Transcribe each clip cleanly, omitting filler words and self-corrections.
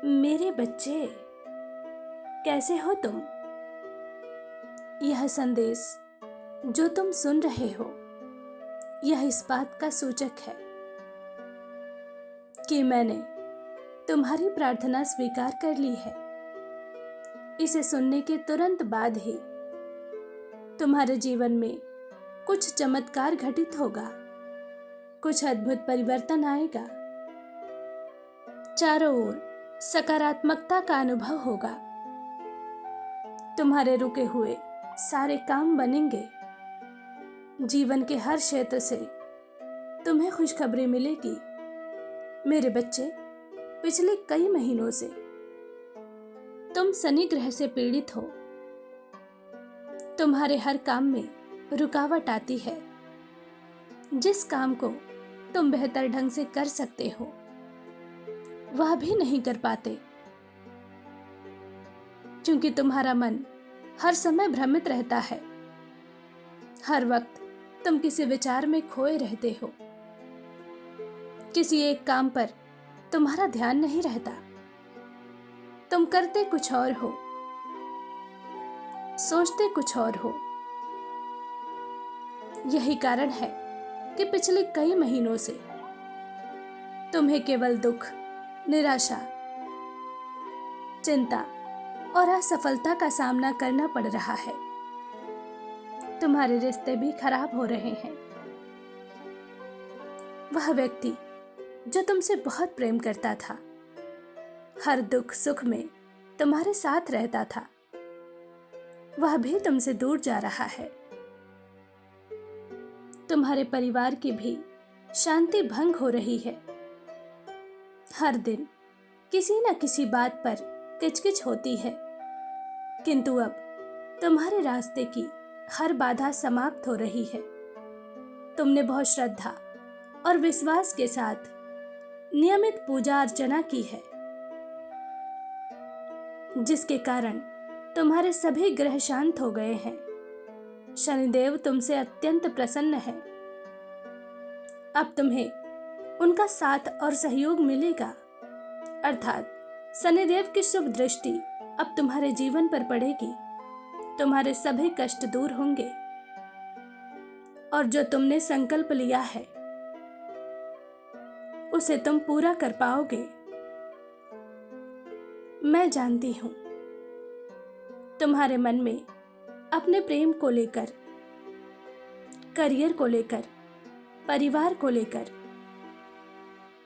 मेरे बच्चे, कैसे हो तुम? यह संदेश जो तुम सुन रहे हो, यह इस बात का सूचक है कि मैंने तुम्हारी प्रार्थना स्वीकार कर ली है। इसे सुनने के तुरंत बाद ही तुम्हारे जीवन में कुछ चमत्कार घटित होगा, कुछ अद्भुत परिवर्तन आएगा। चारों ओर सकारात्मकता का अनुभव होगा। तुम्हारे रुके हुए सारे काम बनेंगे। जीवन के हर क्षेत्र से तुम्हें खुशखबरी मिलेगी। मेरे बच्चे, पिछले कई महीनों से तुम शनि ग्रह से पीड़ित हो। तुम्हारे हर काम में रुकावट आती है। जिस काम को तुम बेहतर ढंग से कर सकते हो, वह भी नहीं कर पाते, क्योंकि तुम्हारा मन हर समय भ्रमित रहता है। हर वक्त तुम किसी विचार में खोए रहते हो। किसी एक काम पर तुम्हारा ध्यान नहीं रहता। तुम करते कुछ और हो, सोचते कुछ और हो। यही कारण है कि पिछले कई महीनों से तुम्हें केवल दुख, निराशा, चिंता और असफलता का सामना करना पड़ रहा है। तुम्हारे रिश्ते भी खराब हो रहे हैं। वह व्यक्ति जो तुमसे बहुत प्रेम करता था, हर दुख सुख में तुम्हारे साथ रहता था, वह भी तुमसे दूर जा रहा है। तुम्हारे परिवार की भी शांति भंग हो रही है। हर दिन किसी न किसी बात पर किचकिच होती है, किंतु अब तुम्हारे रास्ते की हर बाधा समाप्त हो रही है। तुमने बहुत श्रद्धा और विश्वास के साथ नियमित पूजा अर्चना की है, जिसके कारण तुम्हारे सभी ग्रह शांत हो गए हैं। शनिदेव तुमसे अत्यंत प्रसन्न है। अब तुम्हें उनका साथ और सहयोग मिलेगा, अर्थात शनिदेव की शुभ दृष्टि अब तुम्हारे जीवन पर पड़ेगी। तुम्हारे सभी कष्ट दूर होंगे और जो तुमने संकल्प लिया है, उसे तुम पूरा कर पाओगे। मैं जानती हूं, तुम्हारे मन में अपने प्रेम को लेकर, करियर को लेकर, परिवार को लेकर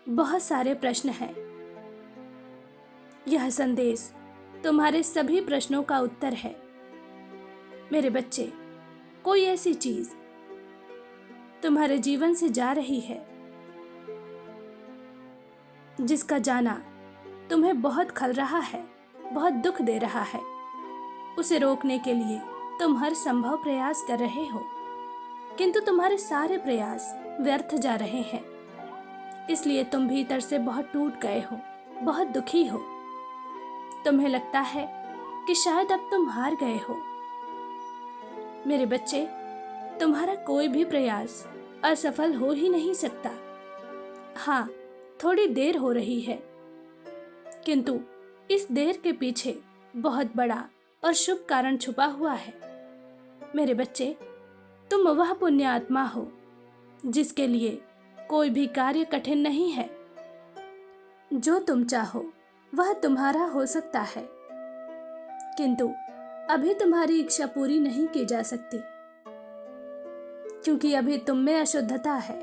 बहुत सारे प्रश्न हैं। यह संदेश तुम्हारे सभी प्रश्नों का उत्तर है। मेरे बच्चे, कोई ऐसी चीज तुम्हारे जीवन से जा रही है जिसका जाना तुम्हें बहुत खल रहा है, बहुत दुख दे रहा है। उसे रोकने के लिए तुम हर संभव प्रयास कर रहे हो, किंतु तुम्हारे सारे प्रयास व्यर्थ जा रहे हैं। इसलिए तुम भीतर से बहुत टूट गए हो, बहुत दुखी हो। तुम्हें लगता है कि शायद अब तुम हार गए हो। मेरे बच्चे, तुम्हारा कोई भी प्रयास असफल हो ही नहीं सकता। हाँ, थोड़ी देर हो रही है, किंतु इस देर के पीछे बहुत बड़ा और शुभ कारण छुपा हुआ है। मेरे बच्चे, तुम वह पुण्य आत्मा हो जिसके लिए कोई भी कार्य कठिन नहीं है। जो तुम चाहो वह तुम्हारा हो सकता है, किंतु अभी तुम्हारी इच्छा पूरी नहीं की जा सकती, क्योंकि अभी तुम में अशुद्धता है।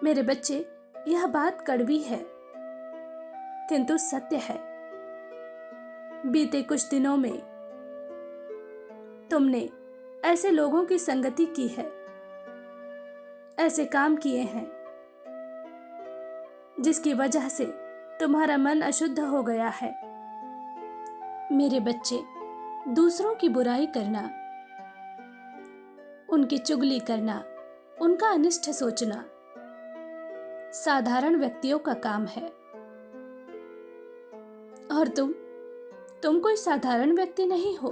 मेरे बच्चे, यह बात कड़वी है, किंतु सत्य है। बीते कुछ दिनों में तुमने ऐसे लोगों की संगति की है, ऐसे काम किए हैं जिसकी वजह से तुम्हारा मन अशुद्ध हो गया है। मेरे बच्चे, दूसरों की बुराई करना, उनकी चुगली करना, उनका अनिष्ट सोचना साधारण व्यक्तियों का काम है। और तुम कोई साधारण व्यक्ति नहीं हो।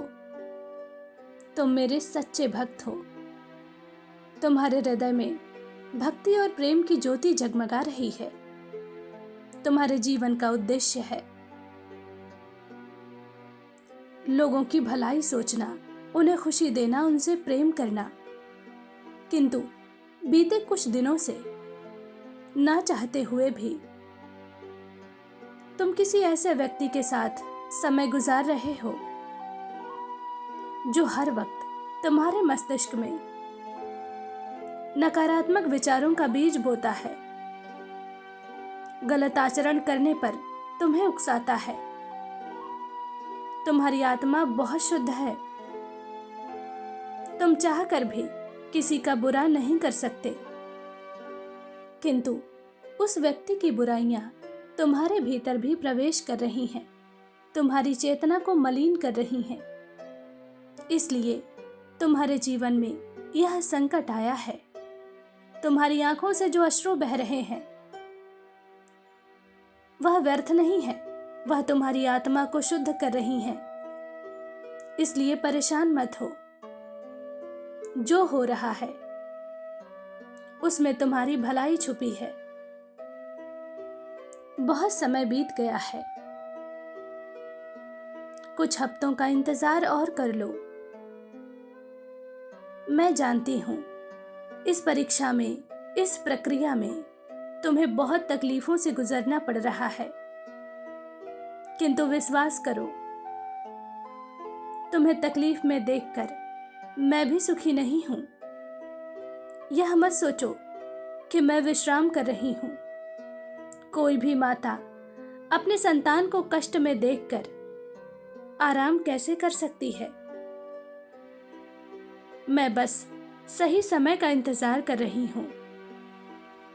तुम मेरे सच्चे भक्त हो। तुम्हारे हृदय में भक्ति और प्रेम की ज्योति जगमगा रही है। तुम्हारे जीवन का उद्देश्य है। लोगों की भलाई सोचना, उन्हें खुशी देना, उनसे प्रेम करना। किंतु बीते कुछ दिनों से ना चाहते हुए भी तुम किसी ऐसे व्यक्ति के साथ समय गुजार रहे हो जो हर वक्त तुम्हारे मस्तिष्क में नकारात्मक विचारों का बीज बोता है, गलत आचरण करने पर तुम्हें उकसाता है। तुम्हारी आत्मा बहुत शुद्ध है, तुम चाहकर भी किसी का बुरा नहीं कर सकते, किंतु उस व्यक्ति की बुराइयां तुम्हारे भीतर भी प्रवेश कर रही हैं, तुम्हारी चेतना को मलिन कर रही हैं। इसलिए तुम्हारे जीवन में यह संकट आया है। तुम्हारी आंखों से जो अश्रु बह रहे हैं वह व्यर्थ नहीं है, वह तुम्हारी आत्मा को शुद्ध कर रही हैं। इसलिए परेशान मत हो। जो हो रहा है उसमें तुम्हारी भलाई छुपी है। बहुत समय बीत गया है, कुछ हफ्तों का इंतजार और कर लो। मैं जानती हूं इस परीक्षा में, इस प्रक्रिया में तुम्हें बहुत तकलीफों से गुजरना पड़ रहा है, किंतु विश्वास करो, तुम्हें तकलीफ में देखकर मैं भी सुखी नहीं हूं। यह मत सोचो कि मैं विश्राम कर रही हूं। कोई भी माता अपने संतान को कष्ट में देखकर आराम कैसे कर सकती है। मैं बस सही समय का इंतजार कर रही हूं।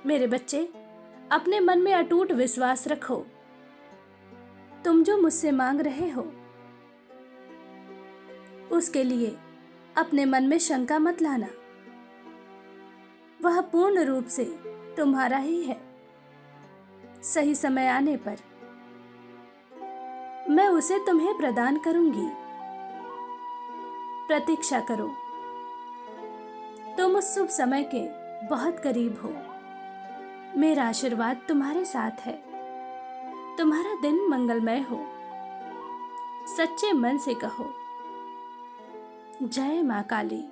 मेरे बच्चे, अपने मन में अटूट विश्वास रखो। तुम जो मुझसे मांग रहे हो उसके लिए अपने मन में शंका मत लाना। वह पूर्ण रूप से तुम्हारा ही है। सही समय आने पर मैं उसे तुम्हें प्रदान करूंगी। प्रतीक्षा करो। तुम उस शुभ समय के बहुत करीब हो। मेरा आशीर्वाद तुम्हारे साथ है। तुम्हारा दिन मंगलमय हो। सच्चे मन से कहो, जय मां काली।